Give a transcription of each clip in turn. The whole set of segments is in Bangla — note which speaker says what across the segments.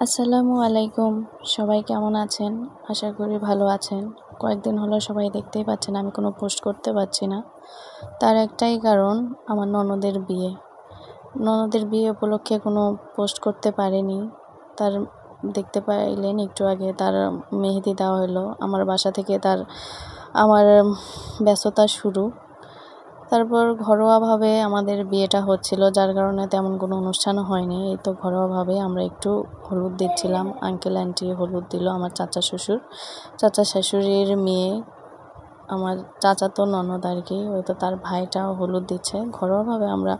Speaker 1: আসসালামু আলাইকুম। সবাই কেমন আছেন? আশা করি ভালো আছেন। কয়েকদিন হলো সবাই দেখতেই পাচ্ছেন আমি কোনো পোস্ট করতে পারছি না। তার একটাই কারণ, আমার ননদের বিয়ে। ননদের বিয়ে উপলক্ষে কোনো পোস্ট করতে পারিনি। তার দেখতে পাইলেন একটু আগে তার মেহেদি দেওয়া হলো। আমার বাসা থেকে আমার ব্যস্ততা শুরু। তারপর ঘরোয়াভাবে আমাদের বিয়েটা হচ্ছিল, যার কারণে তেমন কোনো অনুষ্ঠানও হয়নি। এই তো ঘরোয়াভাবে আমরা একটু হলুদ দিচ্ছিলাম। আঙ্কেল আন্টি হলুদ দিল, আমার চাচা শ্বশুর, চাচা শাশুড়ির মেয়ে, আমার চাচাতো ননদ আর কি, ওই তো তার ভাইটাও হলুদ দিচ্ছে। ঘরোয়াভাবে আমরা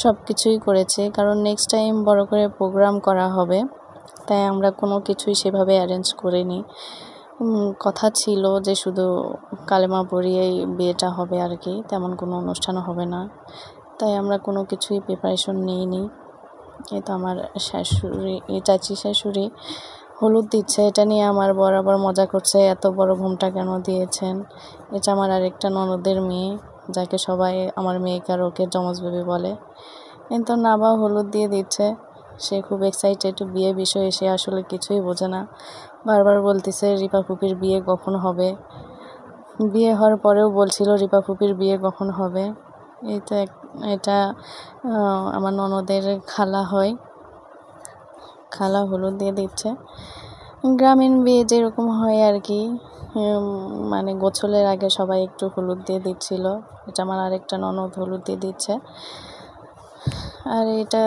Speaker 1: সব কিছুই করেছি, কারণ নেক্সট টাইম বড় করে প্রোগ্রাম করা হবে, তাই আমরা কোনো কিছুই সেভাবে অ্যারেঞ্জ করিনি। কথা ছিল যে শুধু কালেমা পড়িয়েই বিয়েটা হবে আর কি, তেমন কোনো অনুষ্ঠানও হবে না, তাই আমরা কোনো কিছুই প্রিপারেশন নিইনি। এই তো আমার চাচি শাশুড়ি হলুদ দিচ্ছে, এটা নিয়ে আমার বরাবর মজা করছে, এত বড় ঘুমটা কেন দিয়েছেন। এটা আমার আরেকটা ননদের মেয়ে, যাকে সবাই আমার মেয়েকে আর ওকে যমজ বেবি বলে। কিন্তু নাবা হলুদ দিয়ে দিচ্ছে, সে খুব এক্সাইটেড। বিয়ে বিষয়ে সে আসলে কিছুই বোঝে না, বারবার বলতেছে রিপা ফুপির বিয়ে কখন হবে। বিয়ে হওয়ার পরেও বলছিল রিপা ফুপির বিয়ে কখন হবে। এই তো এটা আমার ননদের খালা হয়, খালা হলুদ দিয়ে দিচ্ছে। গ্রামীণ বিয়ে যেরকম হয় আর কি, মানে গোছলের আগে সবাই একটু হলুদ দিয়ে দিচ্ছিল। এটা আমার আরেকটা ননদ হলুদ দিয়ে দিচ্ছে। আর এটা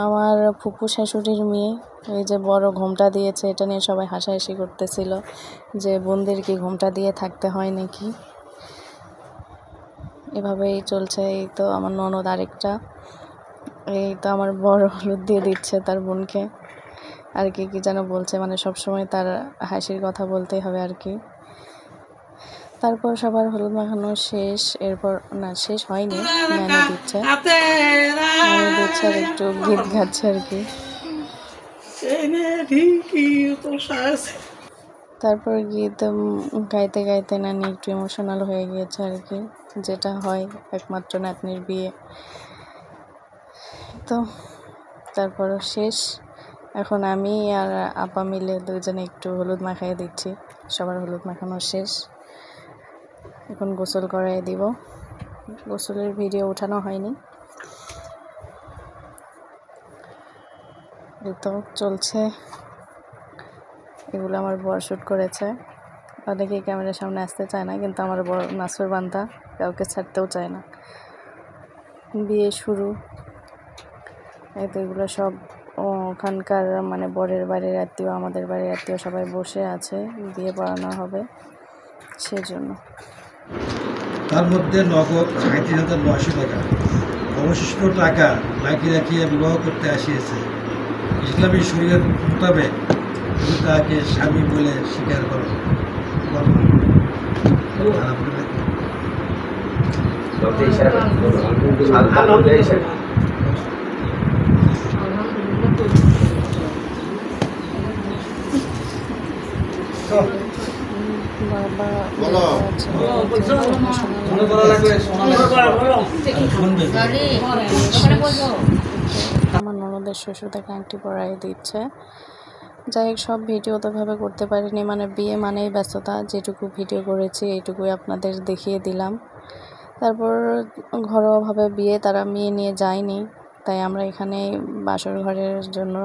Speaker 1: আমার ফুপু শাশুড়ির মেয়ে, এই যে বড় ঘোমটা দিয়েছে, এটা নিয়ে সবাই হাসাহাসি করতেছিল যে বোনদের কি ঘোমটা দিয়ে থাকতে হয় নাকি। এভাবেই চলছে। এই তো আমার ননদ আরেকটা, এই তো আমার বড় হলুদ দিয়ে দিচ্ছে তার বোনকে। আর কি যেন বলছে, মানে সবসময় তার হাসির কথা বলতেই হবে আর কি। তারপর সবার হলুদ মাখানো শেষ, এরপর না শেষ হয়নি, ম্যানে দিচ্ছে আর একটু গীত গাচ্ছে আর কি। তারপর গীত গাইতে গাইতে নানি একটু ইমোশনাল হয়ে গিয়েছে আর কি, যেটা হয় একমাত্র নাতনির বিয়ে। তো তারপর শেষ, এখন আমি আর আপা মিলে দুজনে একটু হলুদ মাখাইয়ে দিচ্ছি। সবার হলুদ মাখানো শেষ, এখন গোসল করাই দিব। গোসলের ভিডিও ওঠানো হয়নি। এই তো চলছে, এগুলো আমার বর শ্যুট করেছে। অনেকেই ক্যামেরার সামনে আসতে চায় না, কিন্তু আমার বর নাসুর বান্দা, কাউকে ছাড়তেও চায় না। বিয়ে শুরু, এই তো এগুলো সব ওখানকার মানে বরের বাড়ির আত্মীয়, আমাদের বাড়ির আত্মীয় সবাই বসে আছে, বিয়ে পড়ানো হবে সেজন্য।
Speaker 2: তার মধ্যে নগদ ৩৭,৯০০ টাকা, অবশিষ্ট টাকা বাকি রাখিয়া বিবাহ করতে আসিয়াছে। ইসলামী শরীয়ত মোতাবেক তুমি তাকে স্বামী বলে স্বীকার করো।
Speaker 1: আমার ননদের শ্বশুর তাকে আংটি পরাই দিচ্ছে। যাই হোক, সব ভিডিও তো ভাবে করতে পারিনি, মানে বিয়ে মানেই ব্যস্ততা, যেটুকু ভিডিও করেছি এইটুকুই আপনাদের দেখিয়ে দিলাম। তারপর ঘরোয়াভাবে বিয়ে, তারা মেয়ে নিয়ে যায়নি, তাই আমরা এখানে বাসর ঘরের জন্য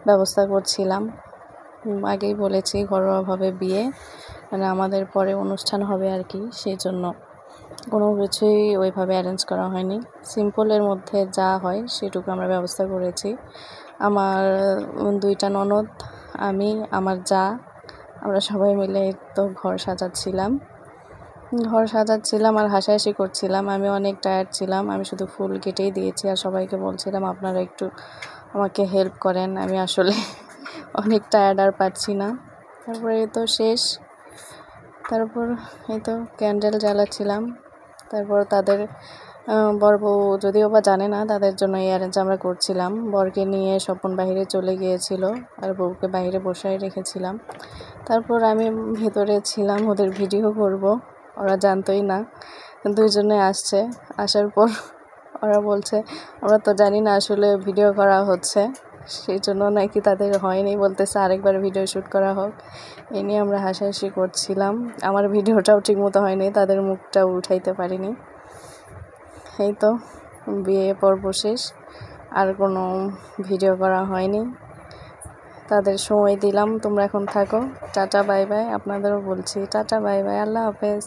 Speaker 1: ব্যবস্থা করছিলাম। আগেই বলেছি ঘরোয়াভাবে বিয়ে, মানে আমাদের পরে অনুষ্ঠান হবে আর কি, সেই জন্য কোনো কিছুই ওইভাবে অ্যারেঞ্জ করা হয়নি। সিম্পলের মধ্যে যা হয় সেটুকু আমরা ব্যবস্থা করেছি। আমার দুইটা ননদ, আমি, আমার যা, আমরা সবাই মিলে তো ঘর সাজাচ্ছিলাম আর হাসাহাসি করছিলাম। আমি অনেক টায়ার্ড ছিলাম, আমি শুধু ফুল কেটেই দিয়েছি আর সবাইকে বলছিলাম আপনারা একটু আমাকে হেল্প করেন, আমি আসলে অনেক টায়ার্ড আর পারছি না। তারপরে এই তো শেষ, তারপর এই তো ক্যান্ডেল জ্বালাচ্ছিলাম। তারপর তাদের বর বউ যদিও বা জানে না, তাদের জন্য এই অ্যারেঞ্জ আমরা করছিলাম। বরকে নিয়ে স্বপন বাইরে চলে গিয়েছিল আর বউকে বাইরে বসায় রেখেছিলাম। তারপর আমি ভেতরে ছিলাম, ওদের ভিডিও করব, ওরা জানতোই না, দুইজনে আসছে। আসার পর ওরা বলছে আমরা তো জানি না আসলে ভিডিও করা হচ্ছে, সেই জন্য নাকি তাদের হয়নি, বলতেছে আরেকবার ভিডিও শ্যুট করা হোক। এ নিয়ে আমরা হাসাহাসি করছিলাম। আমার ভিডিওটাও ঠিকমতো হয়নি, তাদের মুখটাও উঠাইতে পারিনি। এই তো বিয়ে পর্ব শেষ, আর কোনো ভিডিও করা হয়নি। তাদের সময় দিলাম, তোমরা এখন থাকো। Tata bye bye. আপনাদেরও বলছি টাটা বাই বাই, আল্লাহ হাফেজ।